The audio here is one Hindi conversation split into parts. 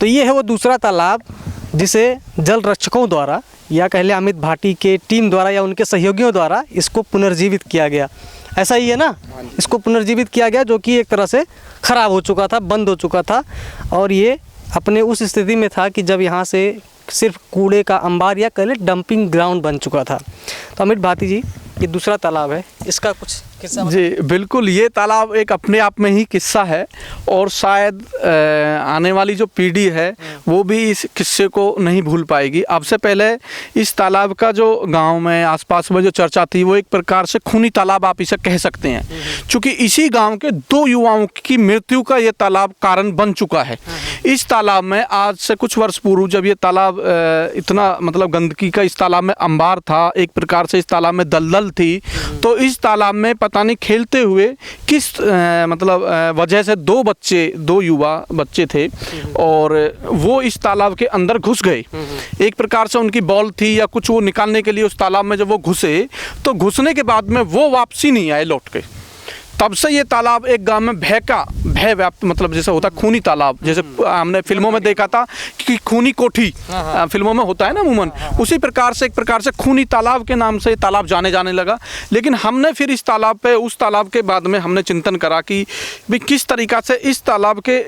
तो ये है वो दूसरा तालाब जिसे जल रक्षकों द्वारा या कह लें अमित भाटी के टीम द्वारा या उनके सहयोगियों द्वारा इसको पुनर्जीवित किया गया। ऐसा ही है ना, इसको पुनर्जीवित किया गया जो कि एक तरह से ख़राब हो चुका था, बंद हो चुका था और ये अपने उस स्थिति में था कि जब यहाँ से सिर्फ कूड़े का अंबार या कह लें डंपिंग ग्राउंड बन चुका था। तो अमित भाटी जी, ये दूसरा तालाब है, इसका कुछ किस्सा जी बिल्कुल, ये तालाब एक अपने आप में ही किस्सा है और शायद आने वाली जो पीढ़ी है वो भी इस किस्से को नहीं भूल पाएगी। अब से पहले इस तालाब का जो गांव में आसपास में जो चर्चा थी वो एक प्रकार से खूनी तालाब आप इसे कह सकते हैं, क्योंकि इसी गांव के 2 युवाओं की मृत्यु का ये तालाब कारण बन चुका है। इस तालाब में आज से कुछ वर्ष पूर्व जब ये तालाब इतना मतलब गंदगी का इस तालाब में अंबार था, एक प्रकार से इस तालाब में दलदल थी, तो इस तालाब में पता नहीं खेलते हुए किस वजह से 2 युवा बच्चे थे और वो इस तालाब के अंदर घुस गए। एक प्रकार से उनकी बॉल थी या कुछ वो निकालने के लिए उस तालाब में जब वो घुसे तो घुसने के बाद में वो वापसी नहीं आए लौट के। तब से ये तालाब एक गांव में भय व्याप्त मतलब जैसे होता खूनी तालाब, जैसे हमने फिल्मों में देखा था कि खूनी कोठी फिल्मों में होता है ना अमूमन, उसी प्रकार से एक प्रकार से खूनी तालाब के नाम से तालाब जाने लगा। लेकिन हमने फिर इस तालाब पे उस तालाब के बाद में हमने चिंतन करा कि भाई किस तरीक़ा से इस तालाब के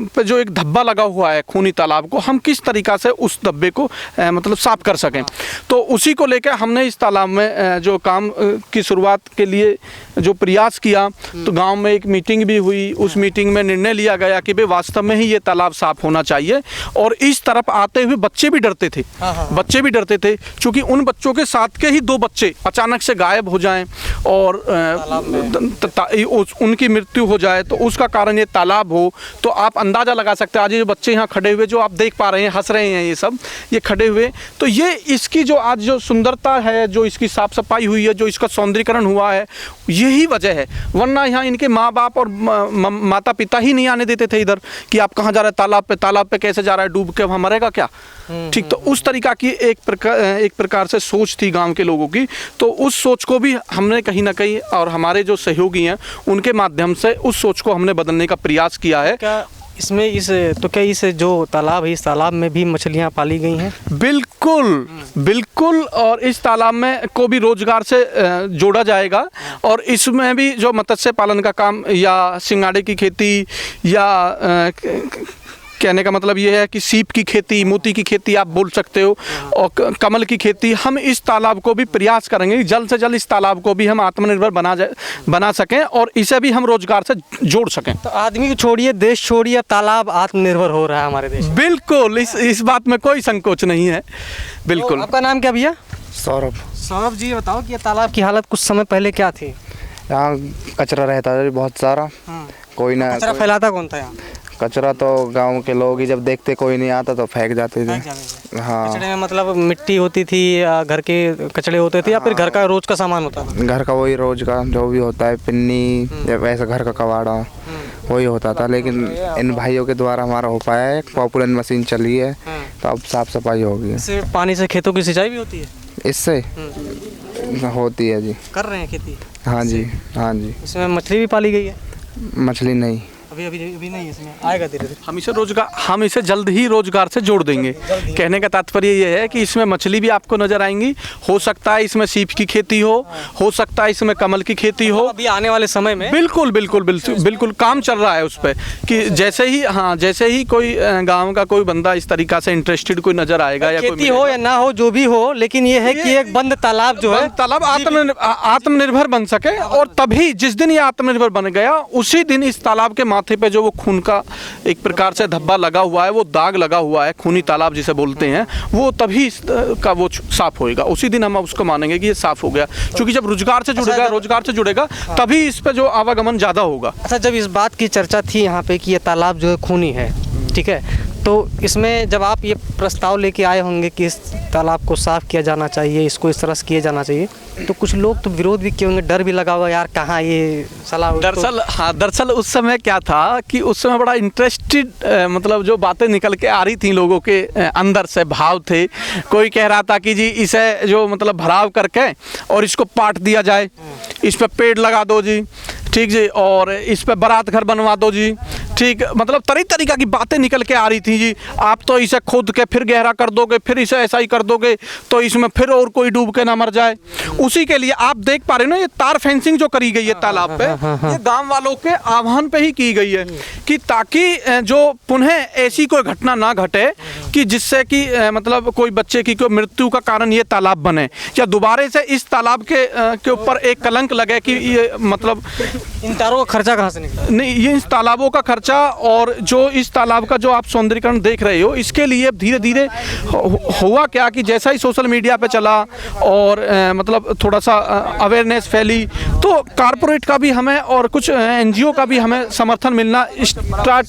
पे जो एक धब्बा लगा हुआ है खूनी तालाब को हम किस तरीक़ा से उस धब्बे को मतलब साफ कर सकें। तो उसी को लेकर हमने इस तालाब में जो काम की शुरुआत के लिए जो प्रयास किया, तो गांव में एक मीटिंग भी हुई। उस मीटिंग में निर्णय लिया गया कि भाई वास्तव में ही ये तालाब साफ होना चाहिए और इस तरफ आते हुए बच्चे भी डरते थे, बच्चे भी डरते थे क्योंकि उन बच्चों के साथ के ही 2 बच्चे अचानक से गायब हो जाएं और उनकी मृत्यु हो जाए तो उसका कारण ये तालाब हो, तो आप अंदाज़ा लगा सकते हैं। आज ये बच्चे यहाँ खड़े हुए जो आप देख पा रहे हैं, हंस रहे हैं, ये सब ये खड़े हुए, तो ये इसकी जो आज जो सुंदरता है, जो इसकी साफ सफाई हुई है, जो इसका सौंदर्यीकरण हुआ है, यही वजह है। वरना यहाँ इनके माँ बाप और माता पिता ही नहीं आने देते थे इधर कि आप कहाँ जा रहे हैं, तालाब पे कैसे जा रहा है, डूब के वहाँ मरेगा क्या। ठीक, तो उस तरीका की एक प्रकार से सोच थी गांव के लोगों की। तो उस सोच को भी हमने कहीं ना कहीं और हमारे जो सहयोगी हैं उनके माध्यम से उस सोच को हमने बदलने का प्रयास किया है। इसमें इस जो तालाब है, इस तालाब में भी मछलियाँ पाली गई हैं? बिल्कुल और इस तालाब में को भी रोजगार से जोड़ा जाएगा और इसमें भी जो मत्स्य पालन का काम या सिंगाड़े की खेती या कहने का मतलब ये है कि सीप की खेती, मोती की खेती आप बोल सकते हो और कमल की खेती, हम इस तालाब को भी प्रयास करेंगे जल्द से जल्द इस तालाब को भी हम आत्मनिर्भर बना सकें और इसे भी हम रोजगार से जोड़ सकें। तो आदमी को छोड़िए, देश छोड़िए, तालाब आत्मनिर्भर हो रहा है हमारे देश। बिल्कुल, इस बात में कोई संकोच नहीं है। बिल्कुल। तो आपका नाम क्या भैया? सौरभ जी, बताओ कि ये तालाब की हालत कुछ समय पहले क्या थी? यहाँ कचरा रहता था बहुत सारा, कोई ना कचरा फैलाता कौन था यहाँ? कचरा तो गांव के लोग ही जब देखते कोई नहीं आता तो फेंक जाते थे। हाँ, कचरे में मतलब मिट्टी होती थी या घर के कचड़े होते थे या फिर घर का रोज का सामान होता था? घर का वही रोज का जो भी होता है, पिन्नी या वैसा घर का कबाड़ा वही होता था। लेकिन इन भाइयों के द्वारा हमारा हो पाया है, पॉपुलर मशीन चली है तो अब साफ सफाई होगी। इससे पानी से खेतों की सिंचाई भी होती है? इससे होती है जी। कर रहे हैं खेती? हाँ जी, हाँ जी। इसमें मछली भी पाली गई है? मछली नहीं, अभी नहीं, इसमें आएगा धीरे धीरे। हम इसे जल्द ही रोजगार से जोड़ देंगे। कहने का तात्पर्य ये है कि इसमें मछली भी आपको नजर आएंगी, हो सकता है इसमें सीप की खेती हो सकता है इसमें कमल की खेती हो। अभी आने वाले समय में बिल्कुल काम चल रहा है उस पर कि जैसे ही कोई गाँव का कोई बंदा इस तरीका से इंटरेस्टेड कोई नजर आएगा या खेती हो या ना हो जो भी हो, लेकिन ये है कि एक बंद तालाब जो है तालाब आत्मनिर्भर बन सके। और तभी जिस दिन ये आत्मनिर्भर बन गया उसी दिन इस तालाब के माथे पे जो वो खून का एक प्रकार से धब्बा लगा हुआ है, वो दाग लगा हुआ है, खूनी तालाब जिसे बोलते हैं, वो तभी का वो साफ होएगा। उसी दिन हम उसको मानेंगे कि ये साफ हो गया, क्योंकि जब रोजगार से जुड़ेगा तभी इस पे जो आवागमन ज्यादा होगा। अच्छा, जब इस बात की चर्चा थी यहाँ पे कि ये तालाब जो है खूनी है, ठीक है, तो इसमें जब आप ये प्रस्ताव लेके आए होंगे कि इस तालाब को साफ़ किया जाना चाहिए, इसको इस तरह से किया जाना चाहिए, तो कुछ लोग तो विरोध भी किए होंगे, डर भी लगा होगा यार कहाँ ये सलाह। दरअसल उस समय क्या था कि उस समय बड़ा इंटरेस्टेड मतलब जो बातें निकल के आ रही थी लोगों के अंदर से भाव थे। कोई कह रहा था कि जी इसे जो मतलब भराव करके और इसको पाट दिया जाए, इस पर पेड़ लगा दो जी, ठीक जी, और इस पर बारात घर बनवा दो जी, ठीक, मतलब तरीका की बातें निकल के आ रही थी जी। आप तो इसे खोद के फिर गहरा कर दोगे, फिर इसे ऐसा ही कर दोगे तो इसमें फिर और कोई डूब के ना मर जाए। उसी के लिए आप देख पा रहे हो ना, ये तार फेंसिंग जो करी गई है तालाब पे, ये गांव वालों के आह्वान पे ही की गई है कि ताकि जो पुनः ऐसी कोई घटना ना घटे कि जिससे कि मतलब कोई बच्चे की कोई मृत्यु का कारण ये तालाब बने, या दोबारा से इस तालाब के ऊपर एक कलंक लगे कि ये मतलब इन तारों का खर्चा कहाँ से निकला? नहीं, ये इस तालाबों का खर्चा और जो इस तालाब का जो आप सौंदर्यीकरण देख रहे हो, इसके लिए धीरे धीरे हुआ क्या कि जैसा ही सोशल मीडिया पे चला और मतलब थोड़ा सा अवेयरनेस फैली, तो कारपोरेट का भी हमें और कुछ एनजीओ का भी हमें समर्थन मिलना स्टार्ट,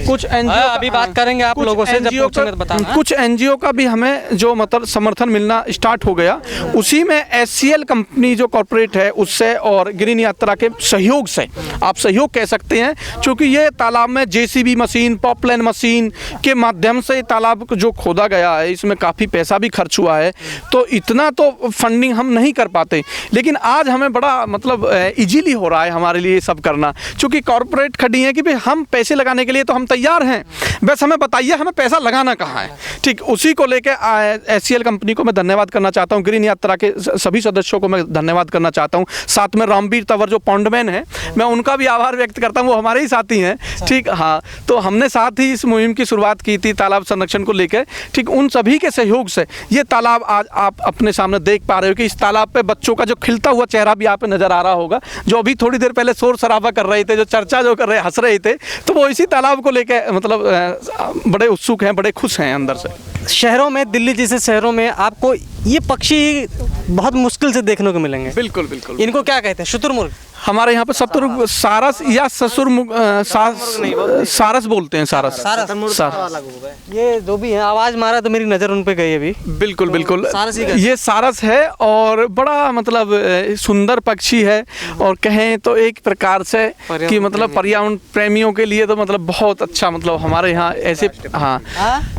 कुछ एनजीओ अभी बात करेंगे आप लोगों से, जब पूछेंगे तो बताना। कुछ एनजीओ का भी हमें जो मतलब समर्थन मिलना स्टार्ट हो गया। उसी में एससीएल कंपनी जो कॉर्पोरेट है उससे और ग्रीन यात्रा के सहयोग से, आप सहयोग कह सकते हैं, क्योंकि ये तालाब में जेसीबी मशीन, पॉपलाइन मशीन के माध्यम से तालाब जो खोदा गया है, इसमें काफ़ी पैसा भी खर्च हुआ है, तो इतना तो फंडिंग हम नहीं कर पाते। लेकिन आज हमें बड़ा मतलब इजीली हो रहा है हमारे लिए सब करना, क्योंकि कॉर्पोरेट खड़ी है कि भाई हम पैसे लगाने के लिए तो हम तैयार हैं, बस हमें बताइए हमें पैसा लगाना कहाँ है। ठीक, उसी को लेके एससीएल कंपनी को मैं धन्यवाद करना चाहता हूँ, ग्रीन यात्रा के सभी सदस्यों को मैं धन्यवाद करना चाहता हूँ, साथ में रामवीर तंवर जो पॉन्डमैन है, मैं उनका भी आभार व्यक्त करता हूँ, वो हमारे ही साथी हैं। ठीक, हाँ, तो हमने साथ ही इस मुहिम की शुरुआत की थी तालाब संरक्षण को लेकर। ठीक, उन सभी के सहयोग से ये तालाब आज आप अपने सामने देख पा रहे हो कि इस तालाब पे बच्चों का जो खिलता हुआ चेहरा भी आप नजर आ रहा होगा, जो अभी थोड़ी देर पहले शोर शराबा कर रहे थे, जो चर्चा जो कर रहे हंस रहे थे, तो वो इसी तालाब को लेकर मतलब बड़े उत्सुक हैं, बड़े खुश हैं अंदर से। शहरों में, दिल्ली जैसे शहरों में आपको ये पक्षी बहुत मुश्किल से देखने को मिलेंगे। बिल्कुल बिल्कुल। इनको क्या कहते हैं? शुतुरमुर्ग? हमारे यहाँ पे सतुर्ग, सारस या ससुरमुर्ग, सारस बोलते हैं, सारस। ये जो भी है, आवाज मारा तो मेरी नजर उन पे गई अभी। बिल्कुल बिल्कुल, सारस ही ये सारस है और बड़ा मतलब सुंदर पक्षी है, और कहें तो एक प्रकार से कि मतलब पर्यावरण प्रेमियों के लिए तो मतलब बहुत अच्छा, मतलब हमारे यहाँ ऐसे। हाँ,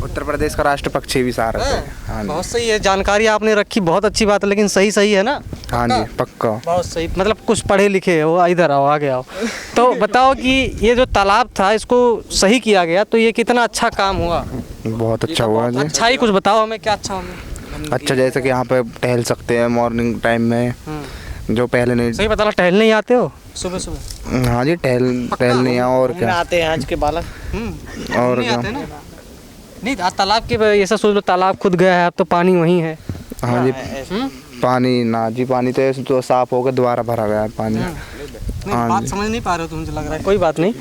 उत्तर प्रदेश का राष्ट्र पक्षी भी सारस है। हाँ जी, बहुत सही है, जानकारी आपने रखी, बहुत अच्छी बात है, लेकिन सही है ना? हाँ जी, पक्का। बहुत सही, मतलब कुछ पढ़े लिखे हो, इधर आओ, आगे आओ। तो बताओ कि ये जो तालाब था इसको सही किया गया, तो ये कितना अच्छा काम हुआ? बहुत अच्छा हुआ जी। अच्छा ही कुछ बताओ हमें, क्या अच्छा हुआ? अच्छा, जैसे कि यहाँ पे टहल सकते हैं मॉर्निंग टाइम में, जो पहले नहीं। सही बताना, टहलने ही आते हो सुबह सुबह? हाँ जी, टहलने यहाँ, और क्या आते हैं आज के बालक। और क्या। नहीं, आज तालाब के ऐसा सोच लो, तालाब खुद गया है, अब तो पानी वहीं है। हाँ जी, पानी ना जी, पानी तो साफ होकर दोबारा भरा गया है पानी। नहीं, बात समझ नहीं पा रहे हो तुम, मुझे लग रहा है। कोई बात नहीं,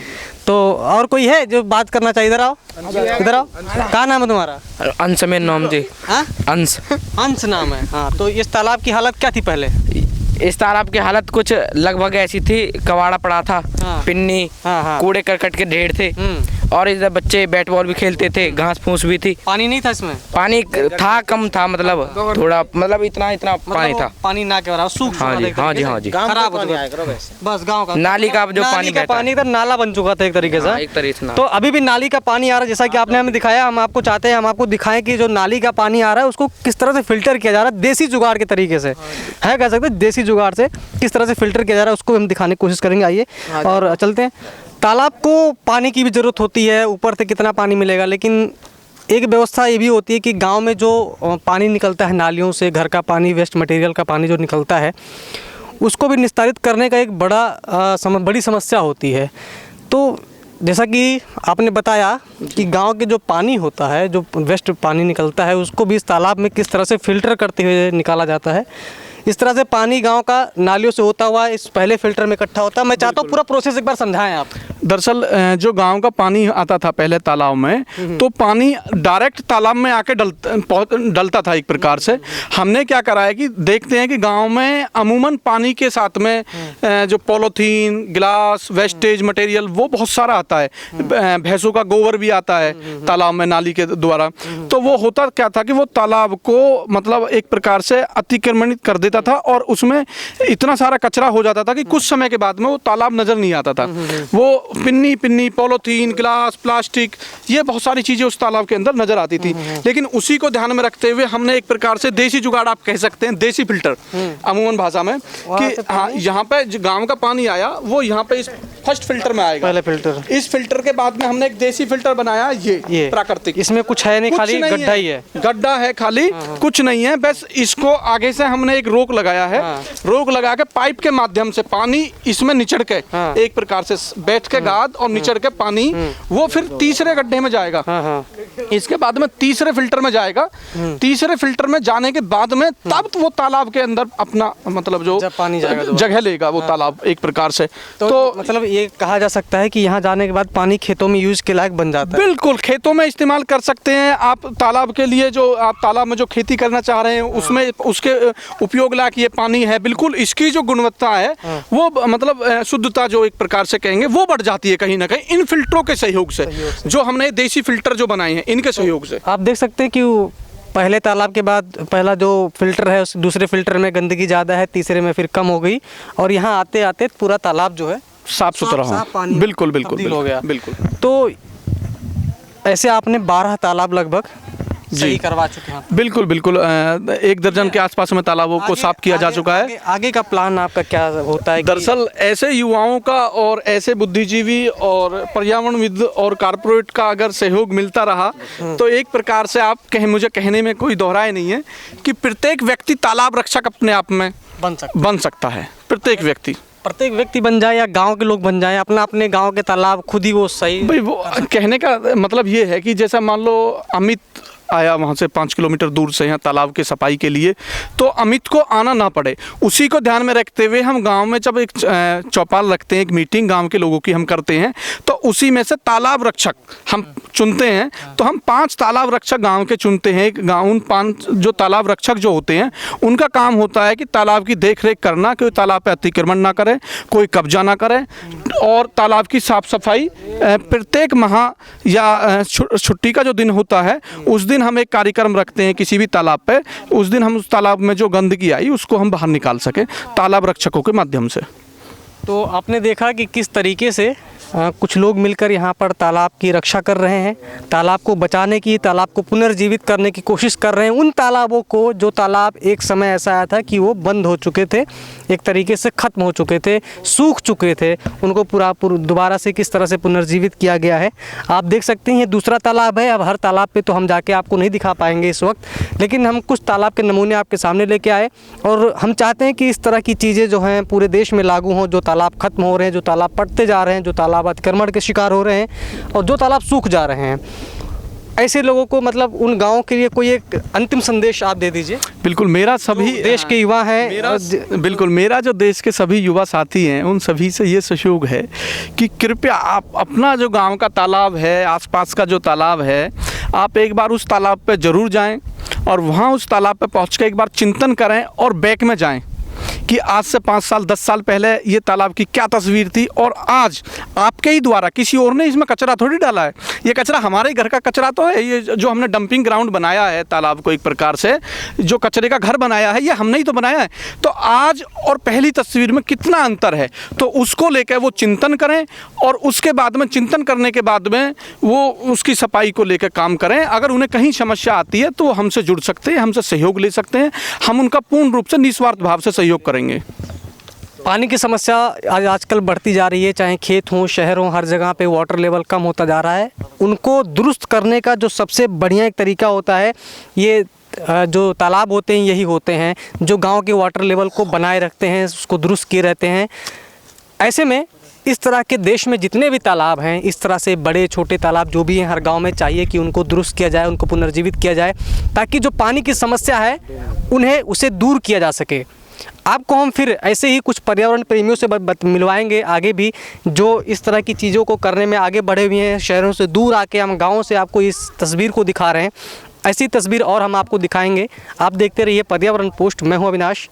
तो और कोई है जो बात करना चाहिए? इधर आओ, इधर आओ। क्या नाम है तुम्हारा? अंश में नाम जी। हाँ? अंश। अंश नाम है। हाँ, तो इस तालाब की हालत क्या थी पहले? इस तालाब की हालत कुछ लगभग ऐसी थी, कबाड़ा पड़ा था, पिन्नी, कूड़े करकट के ढेर थे, और इधर बच्चे बैट बॉल भी खेलते थे, घास फूस भी थी। पानी नहीं था इसमें? पानी था, कम था, मतलब थोड़ा, मतलब इतना पानी था। पानी ना के बराबर सूख। हाँ जी, हाँ जी, हाँ जी, खराब हो चुका, बस गाँव का नाली का जो पानी, पानी इधर नाला बन चुका था एक तरीके से। एक तरीके से। तो अभी भी नाली का पानी आ रहा है, जैसा कि आपने हमें दिखाया, हम आपको चाहते हैं हम आपको दिखाएं कि जो नाली का पानी आ रहा है उसको किस तरह से फिल्टर किया जा रहा है, देसी जुगाड़ के तरीके से है, कह सकते हैं देसी जुगाड़ से किस तरह से फिल्टर किया जा रहा है, उसको हम दिखाने की कोशिश करेंगे। आइए और चलते हैं। तालाब को पानी की भी ज़रूरत होती है, ऊपर से कितना पानी मिलेगा, लेकिन एक व्यवस्था ये भी होती है कि गांव में जो पानी निकलता है नालियों से, घर का पानी, वेस्ट मटेरियल का पानी जो निकलता है, उसको भी निस्तारित करने का एक बड़ी समस्या होती है। तो जैसा कि आपने बताया कि गांव के जो पानी होता है, जो वेस्ट पानी निकलता है, उसको भी इस तालाब में किस तरह से फ़िल्टर करते हुए निकाला जाता है। इस तरह से पानी गांव का नालियों से होता हुआ इस पहले फिल्टर में इकट्ठा होता है। मैं चाहता हूँ पूरा प्रोसेस एक बार समझाएं आप। दरअसल जो गांव का पानी आता था पहले तालाब में, तो पानी डायरेक्ट तालाब में आके डलता था एक प्रकार से। हमने क्या करा है कि देखते हैं कि गांव में अमूमन पानी के साथ में जो पॉलीथीन, गिलास, वेस्टेज मटेरियल वो बहुत सारा आता है, भैंसों का गोबर भी आता है तालाब में नाली के द्वारा। तो वो होता क्या था कि वो तालाब को मतलब एक प्रकार से अतिक्रमणित कर देता था, और उसमें इतना सारा कचरा हो जाता था कि कुछ समय के बाद में वो तालाब नजर नहीं आता था। वो पिन्नी, पॉलीथीन, गिलास, प्लास्टिक, ये बहुत सारी चीजें उस तालाब के अंदर नजर आती थी। लेकिन उसी को ध्यान में रखते हुए हमने एक प्रकार से देसी जुगाड़, आप कह सकते हैं देसी फिल्टर अमूमन भाषा में, कि हाँ, यहाँ पे गांव का पानी आया, वो यहाँ पे इस फर्स्ट फिल्टर में आएगा। पहले फिल्टर। इस फिल्टर के बाद में हमने एक देसी फिल्टर बनाया, ये प्राकृतिक। इसमें कुछ है नहीं, कुछ खाली नहीं गड्ढा ही है। गड्ढा है खाली, कुछ नहीं है। बस इसको आगे से हमने एक रोक लगाया है, रोक लगा के पाइप के माध्यम से पानी इसमें निचड़ के एक प्रकार से बैठ के गाद और निचड़ के पानी वो फिर तीसरे गड्ढे में जाएगा। इसके बाद में तीसरे फिल्टर में जाएगा। तीसरे फिल्टर में जाने के बाद में तब वो तालाब के अंदर अपना मतलब जो पानी जाएगा जगह लेगा वो तालाब एक प्रकार से। तो मतलब ये कहा जा सकता है कि यहाँ जाने के बाद पानी खेतों में यूज के लायक बन जाता है। बिल्कुल, खेतों में इस्तेमाल कर सकते हैं आप। तालाब के लिए जो आप तालाब में जो खेती करना चाह रहे हैं उसमें उसके उपयोग लायक ये पानी है। बिल्कुल, इसकी जो गुणवत्ता है वो मतलब शुद्धता जो एक प्रकार से कहेंगे वो बढ़ जाती है कहीं ना कहीं इन फिल्टरों के सहयोग से, जो हमने देसी फिल्टर जो बनाए हैं इनके सहयोग से। आप देख सकते हैं कि पहले तालाब के बाद पहला जो फिल्टर है उस दूसरे फिल्टर में गंदगी ज़्यादा है, तीसरे में फिर कम हो गई और यहाँ आते आते पूरा तालाब जो है साफ सुथरा हो। बिल्कुल बिल्कुल हो गया। बिल्कुल। तो ऐसे आपने 12 तालाब लगभग सही करवा चुके हैं। बिल्कुल बिल्कुल, 1 दर्जन के आसपास में तालाबों को साफ किया जा चुका है। आगे का प्लान आपका क्या होता है? दरअसल ऐसे युवाओं का और ऐसे बुद्धिजीवी और पर्यावरणविद और कारपोरेट का अगर सहयोग मिलता रहा तो एक प्रकार से आप मुझे कहने में कोई दोहराए नहीं है कि प्रत्येक व्यक्ति तालाब रक्षक अपने आप में बन सकता है। प्रत्येक व्यक्ति बन जाए या गांव के लोग बन जाए, अपने गांव के तालाब खुद ही वो सही। भाई वो कहने का मतलब ये है कि जैसा मान लो अमित आया वहाँ से 5 किलोमीटर दूर से यहाँ तालाब की सफाई के लिए, तो अमित को आना ना पड़े, उसी को ध्यान में रखते हुए हम गांव में जब एक चौपाल रखते हैं, एक मीटिंग गांव के लोगों की हम करते हैं, तो उसी में से तालाब रक्षक हम चुनते हैं। तो हम 5 तालाब रक्षक गांव के चुनते हैं। गाँव उन 5 जो तालाब रक्षक जो होते हैं उनका काम होता है कि तालाब की देख रेख करना, कोई तालाब पर अतिक्रमण ना करे, कोई कब्जा ना करे और तालाब की साफ सफाई प्रत्येक माह या छुट्टी का जो दिन होता है उस दिन हम एक कार्यक्रम रखते हैं किसी भी तालाब पे। उस दिन हम उस तालाब में जो गंदगी आई उसको हम बाहर निकाल सकें तालाब रक्षकों के माध्यम से। तो आपने देखा कि किस तरीके से कुछ लोग मिलकर यहाँ पर तालाब की रक्षा कर रहे हैं, तालाब को बचाने की, तालाब को पुनर्जीवित करने की कोशिश कर रहे हैं। उन तालाबों को जो तालाब एक समय ऐसा आया था कि वो बंद हो चुके थे, एक तरीके से ख़त्म हो चुके थे, सूख चुके थे, उनको पूरा दोबारा से किस तरह से पुनर्जीवित किया गया है। आप देख सकते हैं ये दूसरा तालाब है। अब हर तालाब पे तो हम जाके आपको नहीं दिखा पाएंगे इस वक्त, लेकिन हम कुछ तालाब के नमूने आपके सामने लेके आए और हम चाहते हैं कि इस तरह की चीज़ें जो हैं पूरे देश में लागू हों। जो तालाब ख़त्म हो रहे हैं, जो तालाब पटते जा रहे हैं, जो तालाब अतिक्रमण के शिकार हो रहे हैं और जो तालाब सूख जा रहे हैं, ऐसे लोगों को मतलब उन गाँव के लिए कोई एक अंतिम संदेश आप दे दीजिए। बिल्कुल, मेरा सभी देश के युवा हैं, बिल्कुल मेरा जो देश के सभी युवा साथी हैं उन सभी से ये सहयोग है कि कृपया आप अपना जो गांव का तालाब है, आसपास का जो तालाब है, आप एक बार उस तालाब पे ज़रूर जाएं और वहाँ उस तालाब पे पहुँच के एक बार चिंतन करें और बैक में जाएं कि आज से 5 साल 10 साल पहले ये तालाब की क्या तस्वीर थी और आज आपके ही द्वारा, किसी और ने इसमें कचरा थोड़ी डाला है, ये कचरा हमारे घर का कचरा तो है। ये जो हमने डंपिंग ग्राउंड बनाया है तालाब को एक प्रकार से जो कचरे का घर बनाया है, ये हमने ही तो बनाया है। तो आज और पहली तस्वीर में कितना अंतर है, तो उसको लेकर वो चिंतन करें और उसके बाद में चिंतन करने के बाद में वो उसकी सफाई को लेकर काम करें। अगर उन्हें कहीं समस्या आती है तो हमसे जुड़ सकते हैं, हमसे सहयोग ले सकते हैं, हम उनका पूर्ण रूप से निस्वार्थ भाव से सहयोग करेंगे। पानी की समस्या आजकल बढ़ती जा रही है, चाहे खेत हों, शहर हों, हर जगह पे वाटर लेवल कम होता जा रहा है। उनको दुरुस्त करने का जो सबसे बढ़िया एक तरीका होता है, ये जो तालाब होते हैं यही होते हैं जो गांव के वाटर लेवल को बनाए रखते हैं, उसको दुरुस्त किए रहते हैं। ऐसे में इस तरह के देश में जितने भी तालाब हैं, इस तरह से बड़े छोटे तालाब जो भी हैं, हर गांव में चाहिए कि उनको दुरुस्त किया जाए, उनको पुनर्जीवित किया जाए, ताकि जो पानी की समस्या है उन्हें उसे दूर किया जा सके। आपको हम फिर ऐसे ही कुछ पर्यावरण प्रेमियों से मिलवाएंगे आगे भी, जो इस तरह की चीज़ों को करने में आगे बढ़े हुए हैं। शहरों से दूर आके हम गाँवों से आपको इस तस्वीर को दिखा रहे हैं। ऐसी तस्वीर और हम आपको दिखाएंगे। आप देखते रहिए पर्यावरण पोस्ट। मैं हूँ अविनाश।